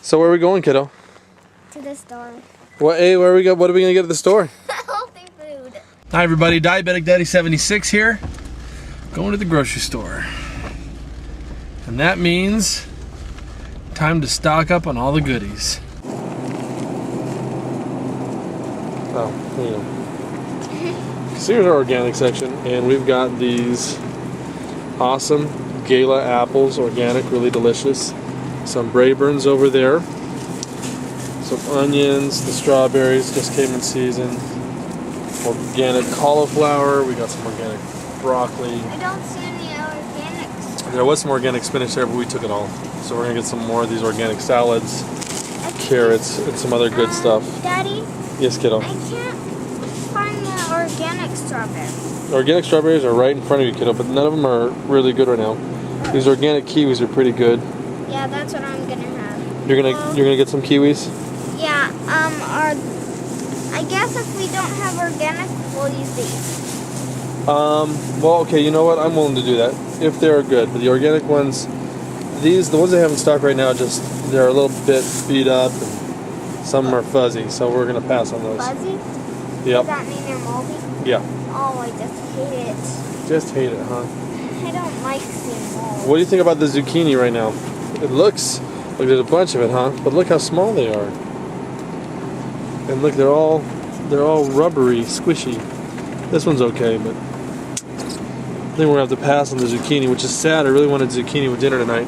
So where are we going, kiddo? To the store. What? Hey, where are we go? What are we gonna get at the store? Healthy food. Hi everybody, Diabetic Daddy 76 here. Going to the grocery store. And that means time to stock up on all the goodies. Oh, here you go. So here's our organic section, and we've got these awesome Gala apples, organic, really delicious. Some Braeburns over there. Some onions, the strawberries just came in season. Organic cauliflower, we got some organic broccoli. I don't see any organics. There was some organic spinach there, but we took it all. So we're gonna get some more of these organic salads, carrots, and some other good stuff. Daddy? Yes, kiddo? I can't find the organic strawberries. Organic strawberries are right in front of you, kiddo, but none of them are really good right now. These organic kiwis are pretty good. Yeah, that's what I'm gonna have. You're gonna get some kiwis? Yeah, I guess if we don't have organic, we'll use these. Well, okay, you know what? I'm willing to do that if they're good. But the organic ones, the ones they have in stock right now, they're a little bit beat up, and some are fuzzy. So we're gonna pass on those. Fuzzy? Yep. Does that mean they're moldy? Yeah. Oh, I just hate it. Just hate it, huh? I don't like seeing mold. What do you think about the zucchini right now? It looks like there's a bunch of it, huh? But look how small they are. And look, they're all rubbery, squishy. This one's okay, but I think we're gonna have to pass on the zucchini, which is sad. I really wanted zucchini with dinner tonight.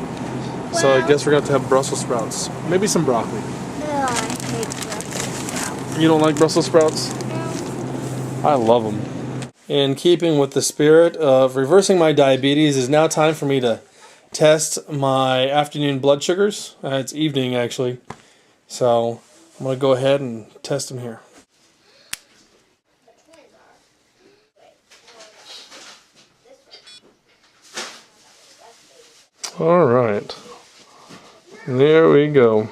So I guess we're gonna have to have Brussels sprouts. Maybe some broccoli. No, I hate Brussels sprouts. You don't like Brussels sprouts? No. I love them. In keeping with the spirit of reversing my diabetes, it's now time for me to test my afternoon blood sugars. It's evening, actually. So I'm going to go ahead and test them here. All right. There we go.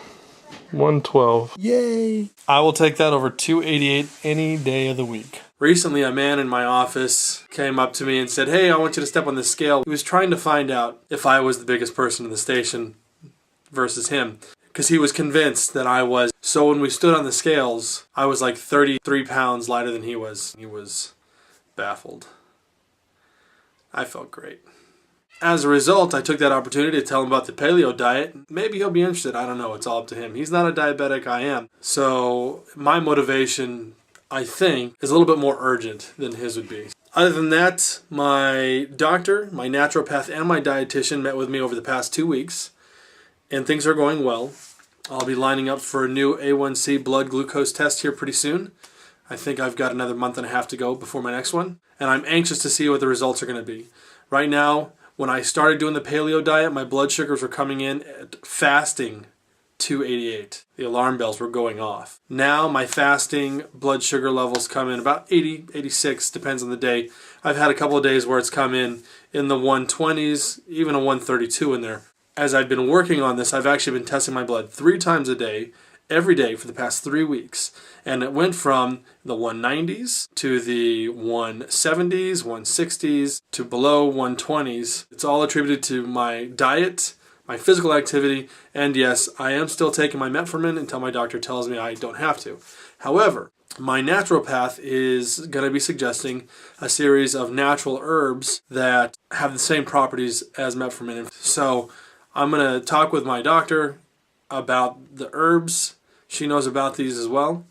112. Yay! I will take that over 288 any day of the week. Recently, a man in my office came up to me and said, "Hey, I want you to step on this scale." He was trying to find out if I was the biggest person in the station versus him, because he was convinced that I was. So when we stood on the scales, I was like 33 pounds lighter than he was. He was baffled. I felt great. As a result, I took that opportunity to tell him about the Paleo Diet. Maybe he'll be interested. I don't know. It's all up to him. He's not a diabetic. I am. So my motivation, I think, is a little bit more urgent than his would be. Other than that, my doctor, my naturopath, and my dietitian met with me over the past 2 weeks, and things are going well. I'll be lining up for a new A1C blood glucose test here pretty soon. I think I've got another month and a half to go before my next one, and I'm anxious to see what the results are going to be. Right now, when I started doing the Paleo Diet, my blood sugars were coming in at fasting 288. The alarm bells were going off. Now my fasting blood sugar levels come in about 80, 86, depends on the day. I've had a couple of days where it's come in the 120s, even a 132 in there. As I've been working on this, I've actually been testing my blood 3 times a day, every day for the past 3 weeks. And it went from the 190s to the 170s, 160s, to below 120s. It's all attributed to my diet, my physical activity, and yes, I am still taking my metformin until my doctor tells me I don't have to. However, my naturopath is going to be suggesting a series of natural herbs that have the same properties as metformin. So I'm going to talk with my doctor about the herbs. She knows about these as well.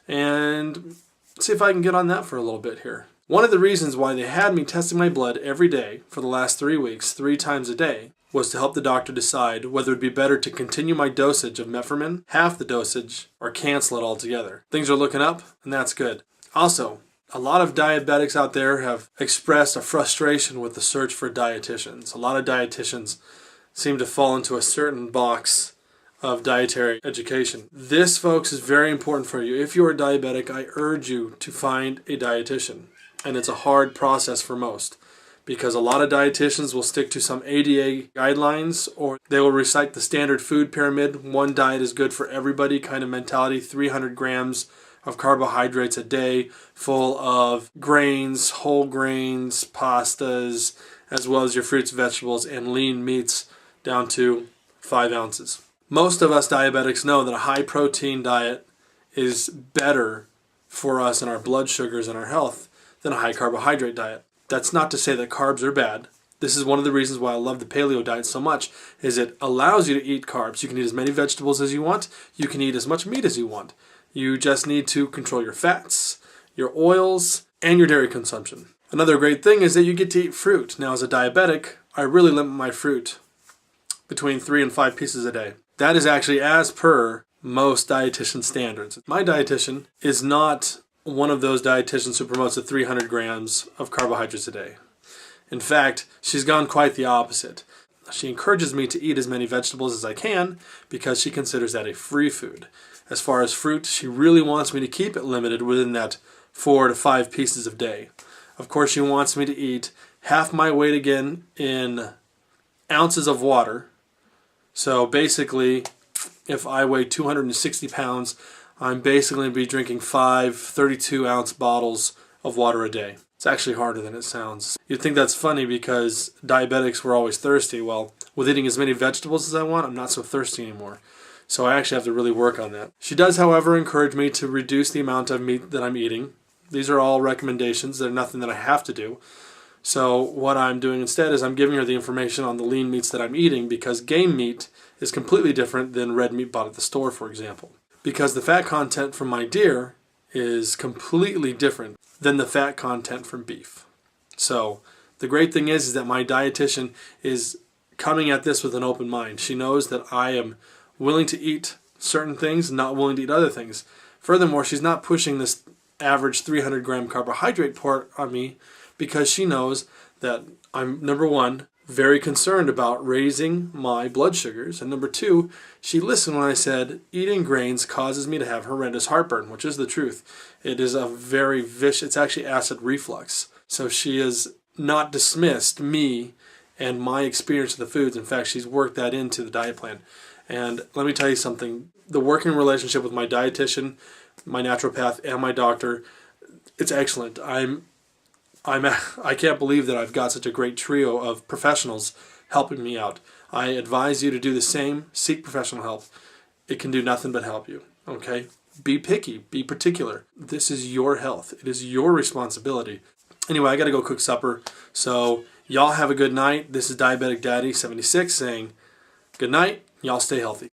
And see if I can get on that for a little bit here. One of the reasons why they had me testing my blood every day for the last 3 weeks, 3 times a day, was to help the doctor decide whether it would be better to continue my dosage of metformin, half the dosage, or cancel it altogether. Things are looking up, and that's good. Also, a lot of diabetics out there have expressed a frustration with the search for dietitians. A lot of dietitians seem to fall into a certain box of dietary education. This, folks, is very important for you. If you're a diabetic, I urge you to find a dietitian. And it's a hard process for most, because a lot of dietitians will stick to some ADA guidelines, or they will recite the standard food pyramid, one diet is good for everybody kind of mentality, 300 grams of carbohydrates a day, full of grains, whole grains, pastas, as well as your fruits, vegetables, and lean meats down to 5 ounces. Most of us diabetics know that a high protein diet is better for us and our blood sugars and our health than a high carbohydrate diet. That's not to say that carbs are bad. This is one of the reasons why I love the paleo diet so much, is it allows you to eat carbs. You can eat as many vegetables as you want. You can eat as much meat as you want. You just need to control your fats, your oils, and your dairy consumption. Another great thing is that you get to eat fruit. Now, as a diabetic, I really limit my fruit between 3 and 5 pieces a day. That is actually as per most dietitian standards. My dietitian is not one of those dietitians who promotes the 300 grams of carbohydrates a day. In fact, she's gone quite the opposite. She encourages me to eat as many vegetables as I can because she considers that a free food. As far as fruit, she really wants me to keep it limited within that 4 to 5 pieces a day. Of course, she wants me to eat half my weight again in ounces of water. So basically, if I weigh 260 pounds, I'm basically going to be drinking 5 32-ounce bottles of water a day. It's actually harder than it sounds. You'd think that's funny because diabetics were always thirsty. Well, with eating as many vegetables as I want, I'm not so thirsty anymore. So I actually have to really work on that. She does, however, encourage me to reduce the amount of meat that I'm eating. These are all recommendations. They're nothing that I have to do. So what I'm doing instead is I'm giving her the information on the lean meats that I'm eating, because game meat is completely different than red meat bought at the store, for example. Because the fat content from my deer is completely different than the fat content from beef. So the great thing is that my dietitian is coming at this with an open mind. She knows that I am willing to eat certain things, not willing to eat other things. Furthermore, she's not pushing this average 300 gram carbohydrate part on me because she knows that I'm, number one, very concerned about raising my blood sugars, and number two, she listened when I said eating grains causes me to have horrendous heartburn, which is the truth. It is a very vicious, it's actually acid reflux. So she has not dismissed me and my experience of the foods. In fact, she's worked that into the diet plan. And let me tell you something, the working relationship with my dietitian, my naturopath, and my doctor, it's excellent. I can't believe that I've got such a great trio of professionals helping me out. I advise you to do the same. Seek professional help. It can do nothing but help you, okay? Be picky. Be particular. This is your health. It is your responsibility. Anyway, I got to go cook supper. So y'all have a good night. This is Diabetic Daddy 76 saying good night. Y'all stay healthy.